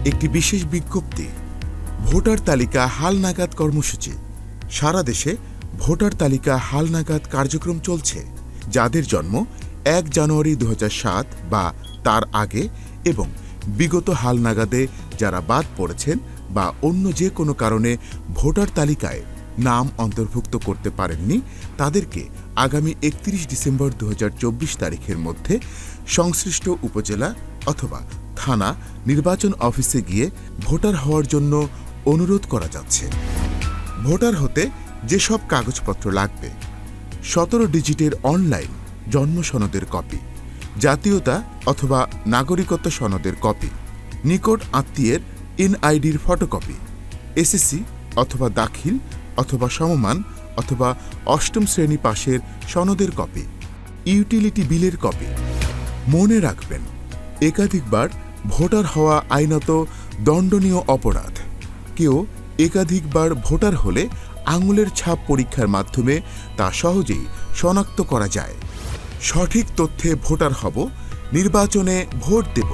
একটি বিশেষ বিজ্ঞপ্তি। ভোটার তালিকা হালনাগাদ কর্মসূচি। সারা দেশে ভোটার তালিকা হালনাগাদ কার্যক্রম চলছে। যাদের জন্ম 1 জানুয়ারি 2007 বা তার আগে এবং বিগত হালনাগাদে যারা বাদ পড়েছেন বা অন্য যে কোনো কারণে ভোটার তালিকায় নাম অন্তর্ভুক্ত করতে পারেননি, তাদেরকে আগামী 31 ডিসেম্বর 2024 তারিখের মধ্যে সংশ্লিষ্ট উপজেলা অথবা থানা নির্বাচন অফিসে গিয়ে ভোটার হওয়ার জন্য অনুরোধ করা যাচ্ছে। ভোটার হতে যেসব কাগজপত্র লাগবে: 17 ডিজিটের অনলাইন জন্ম সনদের কপি, জাতীয়তা অথবা নাগরিকত্ব সনদের কপি, নিকট আত্মীয়ের এনআইডির ফটোকপি, এসএসসি অথবা দাখিল অথবা সমমান অথবা 8ম শ্রেণী পাশের সনদের কপি, ইউটিলিটি বিলের কপি। মনে রাখবেন, একাধিকবার ভোটার হওয়া আইনত দণ্ডনীয় অপরাধ। কেউ একাধিকবার ভোটার হলে আঙুলের ছাপ পরীক্ষার মাধ্যমে তা সহজেই শনাক্ত করা যায়। সঠিক তথ্যে ভোটার হব, নির্বাচনে ভোট দেব।